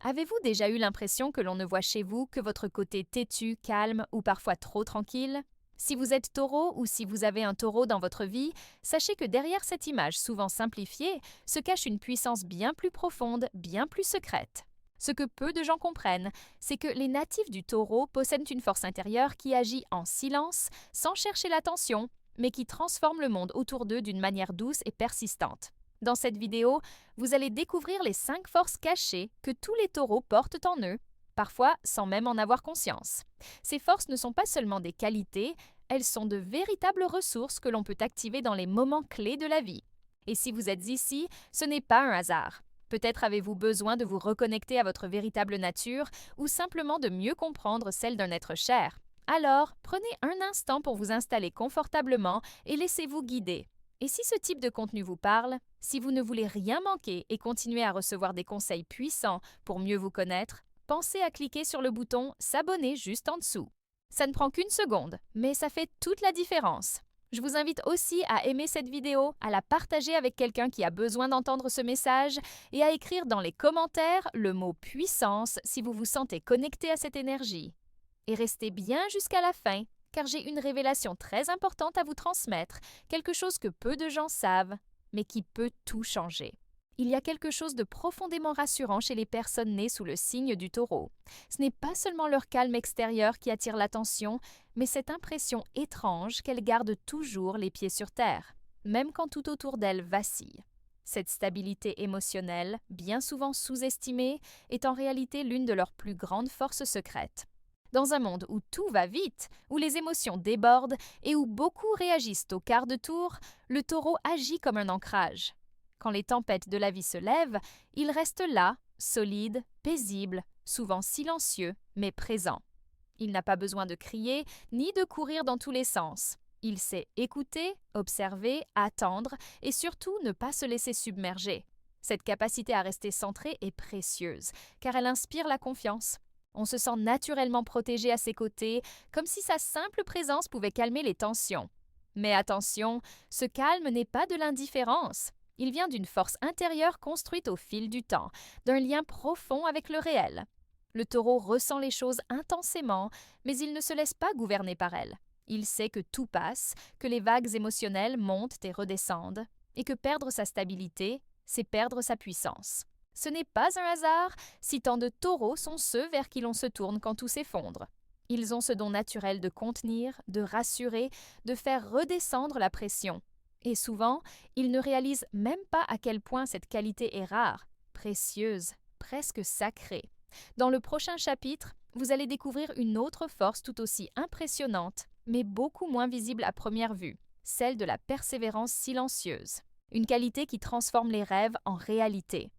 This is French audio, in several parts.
Avez-vous déjà eu l'impression que l'on ne voit chez vous que votre côté têtu, calme ou parfois trop tranquille? Si vous êtes taureau ou si vous avez un taureau dans votre vie, sachez que derrière cette image souvent simplifiée se cache une puissance bien plus profonde, bien plus secrète. Ce que peu de gens comprennent, c'est que les natifs du taureau possèdent une force intérieure qui agit en silence, sans chercher l'attention, mais qui transforme le monde autour d'eux d'une manière douce et persistante. Dans cette vidéo, vous allez découvrir les 5 forces cachées que tous les taureaux portent en eux, parfois sans même en avoir conscience. Ces forces ne sont pas seulement des qualités, elles sont de véritables ressources que l'on peut activer dans les moments clés de la vie. Et si vous êtes ici, ce n'est pas un hasard. Peut-être avez-vous besoin de vous reconnecter à votre véritable nature ou simplement de mieux comprendre celle d'un être cher. Alors, prenez un instant pour vous installer confortablement et laissez-vous guider. Et si ce type de contenu vous parle, si vous ne voulez rien manquer et continuer à recevoir des conseils puissants pour mieux vous connaître, pensez à cliquer sur le bouton S'abonner juste en dessous. Ça ne prend qu'une seconde, mais ça fait toute la différence. Je vous invite aussi à aimer cette vidéo, à la partager avec quelqu'un qui a besoin d'entendre ce message et à écrire dans les commentaires le mot puissance si vous vous sentez connecté à cette énergie. Et restez bien jusqu'à la fin, car j'ai une révélation très importante à vous transmettre, quelque chose que peu de gens savent, mais qui peut tout changer. Il y a quelque chose de profondément rassurant chez les personnes nées sous le signe du taureau. Ce n'est pas seulement leur calme extérieur qui attire l'attention, mais cette impression étrange qu'elles gardent toujours les pieds sur terre, même quand tout autour d'elles vacille. Cette stabilité émotionnelle, bien souvent sous-estimée, est en réalité l'une de leurs plus grandes forces secrètes. Dans un monde où tout va vite, où les émotions débordent et où beaucoup réagissent au quart de tour, le taureau agit comme un ancrage. Quand les tempêtes de la vie se lèvent, il reste là, solide, paisible, souvent silencieux, mais présent. Il n'a pas besoin de crier ni de courir dans tous les sens. Il sait écouter, observer, attendre et surtout ne pas se laisser submerger. Cette capacité à rester centré est précieuse, car elle inspire la confiance. On se sent naturellement protégé à ses côtés, comme si sa simple présence pouvait calmer les tensions. Mais attention, ce calme n'est pas de l'indifférence. Il vient d'une force intérieure construite au fil du temps, d'un lien profond avec le réel. Le taureau ressent les choses intensément, mais il ne se laisse pas gouverner par elles. Il sait que tout passe, que les vagues émotionnelles montent et redescendent, et que perdre sa stabilité, c'est perdre sa puissance. Ce n'est pas un hasard si tant de taureaux sont ceux vers qui l'on se tourne quand tout s'effondre. Ils ont ce don naturel de contenir, de rassurer, de faire redescendre la pression. Et souvent, ils ne réalisent même pas à quel point cette qualité est rare, précieuse, presque sacrée. Dans le prochain chapitre, vous allez découvrir une autre force tout aussi impressionnante, mais beaucoup moins visible à première vue, celle de la persévérance silencieuse. Une qualité qui transforme les rêves en réalité,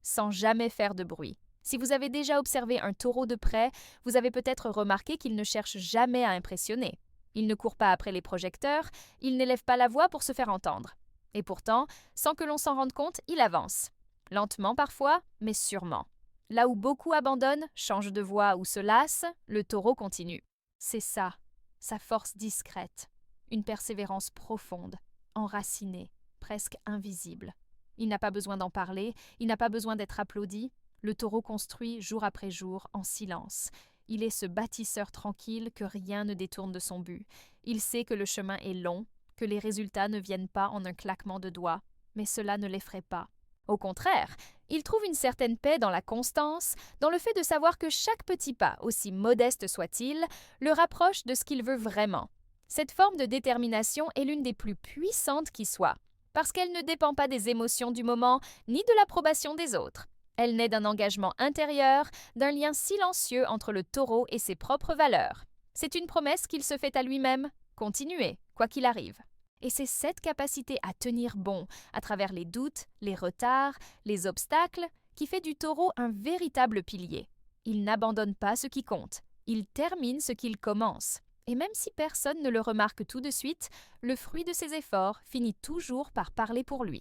sans jamais faire de bruit. Si vous avez déjà observé un taureau de près, vous avez peut-être remarqué qu'il ne cherche jamais à impressionner. Il ne court pas après les projecteurs, il n'élève pas la voix pour se faire entendre. Et pourtant, sans que l'on s'en rende compte, il avance. Lentement parfois, mais sûrement. Là où beaucoup abandonnent, changent de voie ou se lassent, le taureau continue. C'est ça, sa force discrète. Une persévérance profonde, enracinée, presque invisible. Il n'a pas besoin d'en parler, il n'a pas besoin d'être applaudi. Le taureau construit jour après jour en silence. Il est ce bâtisseur tranquille que rien ne détourne de son but. Il sait que le chemin est long, que les résultats ne viennent pas en un claquement de doigts, mais cela ne l'effraie pas. Au contraire, il trouve une certaine paix dans la constance, dans le fait de savoir que chaque petit pas, aussi modeste soit-il, le rapproche de ce qu'il veut vraiment. Cette forme de détermination est l'une des plus puissantes qui soit, parce qu'elle ne dépend pas des émotions du moment ni de l'approbation des autres. Elle naît d'un engagement intérieur, d'un lien silencieux entre le taureau et ses propres valeurs. C'est une promesse qu'il se fait à lui-même, continuer, quoi qu'il arrive. Et c'est cette capacité à tenir bon, à travers les doutes, les retards, les obstacles, qui fait du taureau un véritable pilier. Il n'abandonne pas ce qui compte, il termine ce qu'il commence. Et même si personne ne le remarque tout de suite, le fruit de ses efforts finit toujours par parler pour lui.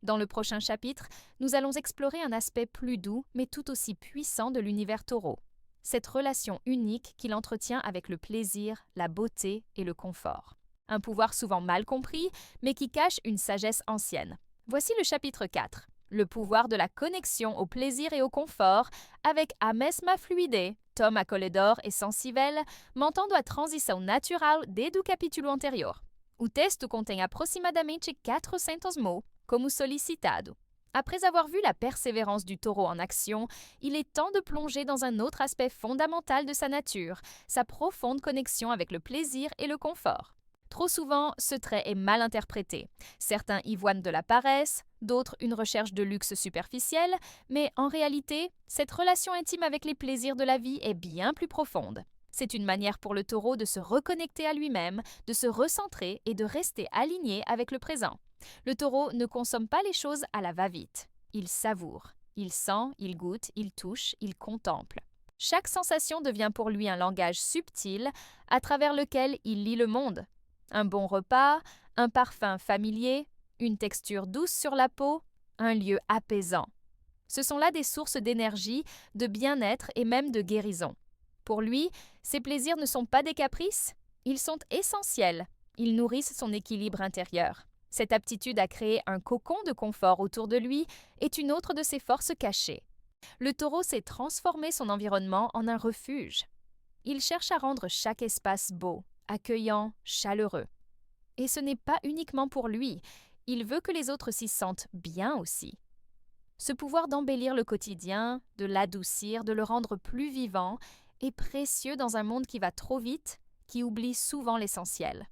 Dans le prochain chapitre, nous allons explorer un aspect plus doux mais tout aussi puissant de l'univers taureau. Cette relation unique qu'il entretient avec le plaisir, la beauté et le confort. Un pouvoir souvent mal compris, mais qui cache une sagesse ancienne. Voici le chapitre 4. Le pouvoir de la connexion au plaisir et au confort, avec a mesma fluidez, Tom acolhedor e sensível, montando a transição natural desde o capítulo anterior. O texto contém aproximadamente 400 mots, como solicitado. Après avoir vu la persévérance du taureau en action, il est temps de plonger dans un autre aspect fondamental de sa nature, sa profonde connexion avec le plaisir et le confort. Trop souvent, ce trait est mal interprété. Certains y voient de la paresse, d'autres une recherche de luxe superficiel, mais en réalité, cette relation intime avec les plaisirs de la vie est bien plus profonde. C'est une manière pour le taureau de se reconnecter à lui-même, de se recentrer et de rester aligné avec le présent. Le taureau ne consomme pas les choses à la va-vite. Il savoure. Il sent, il goûte, il touche, il contemple. Chaque sensation devient pour lui un langage subtil à travers lequel il lit le monde. Un bon repas, un parfum familier, une texture douce sur la peau, un lieu apaisant. Ce sont là des sources d'énergie, de bien-être et même de guérison. Pour lui, ces plaisirs ne sont pas des caprices, ils sont essentiels, ils nourrissent son équilibre intérieur. Cette aptitude à créer un cocon de confort autour de lui est une autre de ses forces cachées. Le taureau sait transformer son environnement en un refuge. Il cherche à rendre chaque espace beau, accueillant, chaleureux. Et ce n'est pas uniquement pour lui, il veut que les autres s'y sentent bien aussi. Ce pouvoir d'embellir le quotidien, de l'adoucir, de le rendre plus vivant, est précieux dans un monde qui va trop vite, qui oublie souvent l'essentiel.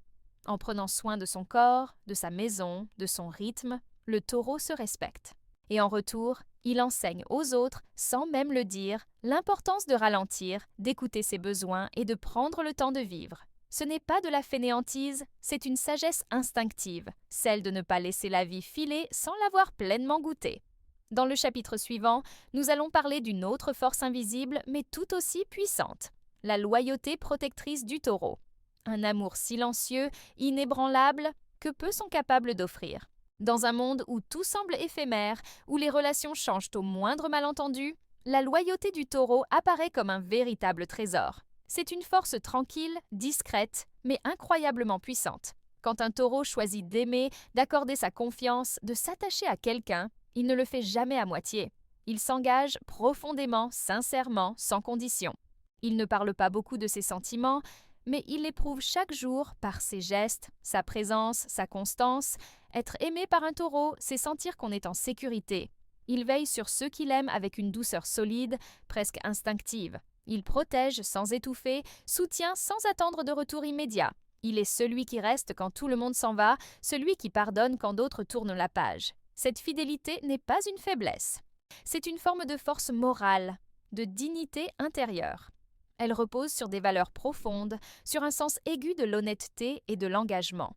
En prenant soin de son corps, de sa maison, de son rythme, le taureau se respecte. Et en retour, il enseigne aux autres, sans même le dire, l'importance de ralentir, d'écouter ses besoins et de prendre le temps de vivre. Ce n'est pas de la fainéantise, c'est une sagesse instinctive, celle de ne pas laisser la vie filer sans l'avoir pleinement goûtée. Dans le chapitre suivant, nous allons parler d'une autre force invisible mais tout aussi puissante, la loyauté protectrice du taureau. Un amour silencieux, inébranlable, que peu sont capables d'offrir. Dans un monde où tout semble éphémère, où les relations changent au moindre malentendu, la loyauté du taureau apparaît comme un véritable trésor. C'est une force tranquille, discrète, mais incroyablement puissante. Quand un taureau choisit d'aimer, d'accorder sa confiance, de s'attacher à quelqu'un, il ne le fait jamais à moitié. Il s'engage profondément, sincèrement, sans condition. Il ne parle pas beaucoup de ses sentiments, mais il l'éprouve chaque jour par ses gestes, sa présence, sa constance. Être aimé par un taureau, c'est sentir qu'on est en sécurité. Il veille sur ceux qu'il aime avec une douceur solide, presque instinctive. Il protège sans étouffer, soutient sans attendre de retour immédiat. Il est celui qui reste quand tout le monde s'en va, celui qui pardonne quand d'autres tournent la page. Cette fidélité n'est pas une faiblesse. C'est une forme de force morale, de dignité intérieure. Elle repose sur des valeurs profondes, sur un sens aigu de l'honnêteté et de l'engagement.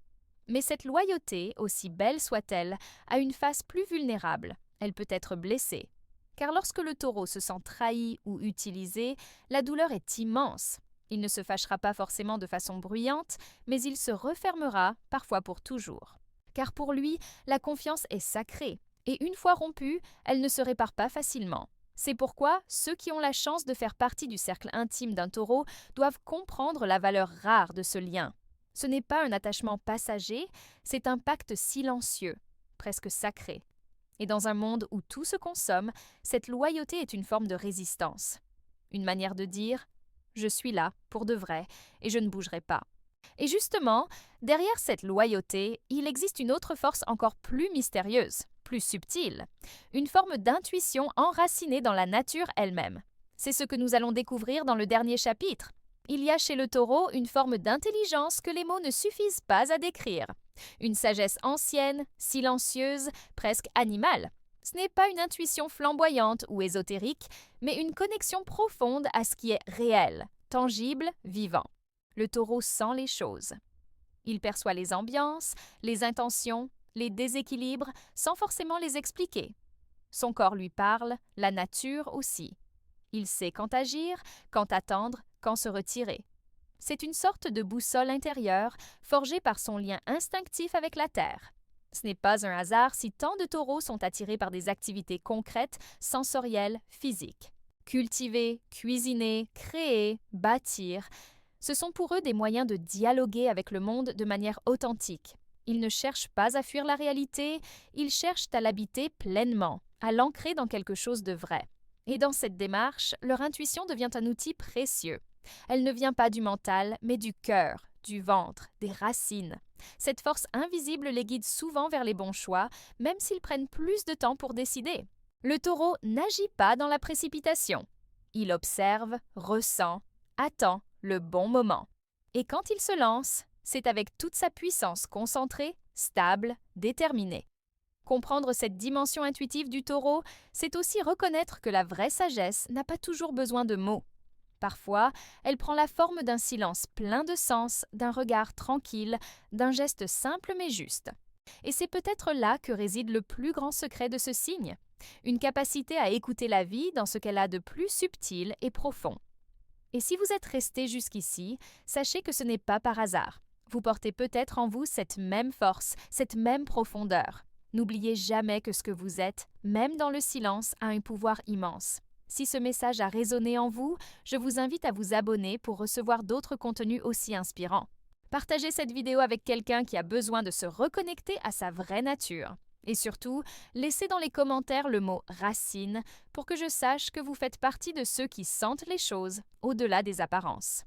Mais cette loyauté, aussi belle soit-elle, a une face plus vulnérable. Elle peut être blessée. Car lorsque le taureau se sent trahi ou utilisé, la douleur est immense. Il ne se fâchera pas forcément de façon bruyante, mais il se refermera, parfois pour toujours. Car pour lui, la confiance est sacrée, et une fois rompue, elle ne se répare pas facilement. C'est pourquoi ceux qui ont la chance de faire partie du cercle intime d'un taureau doivent comprendre la valeur rare de ce lien. Ce n'est pas un attachement passager, c'est un pacte silencieux, presque sacré. Et dans un monde où tout se consomme, cette loyauté est une forme de résistance. Une manière de dire « je suis là, pour de vrai, et je ne bougerai pas ». Et justement, derrière cette loyauté, il existe une autre force encore plus mystérieuse, plus subtile, une forme d'intuition enracinée dans la nature elle-même. C'est ce que nous allons découvrir dans le dernier chapitre. Il y a chez le taureau une forme d'intelligence que les mots ne suffisent pas à décrire. Une sagesse ancienne, silencieuse, presque animale. Ce n'est pas une intuition flamboyante ou ésotérique, mais une connexion profonde à ce qui est réel, tangible, vivant. Le taureau sent les choses. Il perçoit les ambiances, les intentions, les déséquilibres, sans forcément les expliquer. Son corps lui parle, la nature aussi. Il sait quand agir, quand attendre, quand se retirer. C'est une sorte de boussole intérieure, forgée par son lien instinctif avec la terre. Ce n'est pas un hasard si tant de taureaux sont attirés par des activités concrètes, sensorielles, physiques. Cultiver, cuisiner, créer, bâtir, ce sont pour eux des moyens de dialoguer avec le monde de manière authentique. Ils ne cherchent pas à fuir la réalité, ils cherchent à l'habiter pleinement, à l'ancrer dans quelque chose de vrai. Et dans cette démarche, leur intuition devient un outil précieux. Elle ne vient pas du mental, mais du cœur, du ventre, des racines. Cette force invisible les guide souvent vers les bons choix, même s'ils prennent plus de temps pour décider. Le taureau n'agit pas dans la précipitation. Il observe, ressent, attend le bon moment. Et quand il se lance, c'est avec toute sa puissance concentrée, stable, déterminée. Comprendre cette dimension intuitive du taureau, c'est aussi reconnaître que la vraie sagesse n'a pas toujours besoin de mots. Parfois, elle prend la forme d'un silence plein de sens, d'un regard tranquille, d'un geste simple mais juste. Et c'est peut-être là que réside le plus grand secret de ce signe, une capacité à écouter la vie dans ce qu'elle a de plus subtil et profond. Et si vous êtes resté jusqu'ici, sachez que ce n'est pas par hasard. Vous portez peut-être en vous cette même force, cette même profondeur. N'oubliez jamais que ce que vous êtes, même dans le silence, a un pouvoir immense. Si ce message a résonné en vous, je vous invite à vous abonner pour recevoir d'autres contenus aussi inspirants. Partagez cette vidéo avec quelqu'un qui a besoin de se reconnecter à sa vraie nature. Et surtout, laissez dans les commentaires le mot « racine » pour que je sache que vous faites partie de ceux qui sentent les choses au-delà des apparences.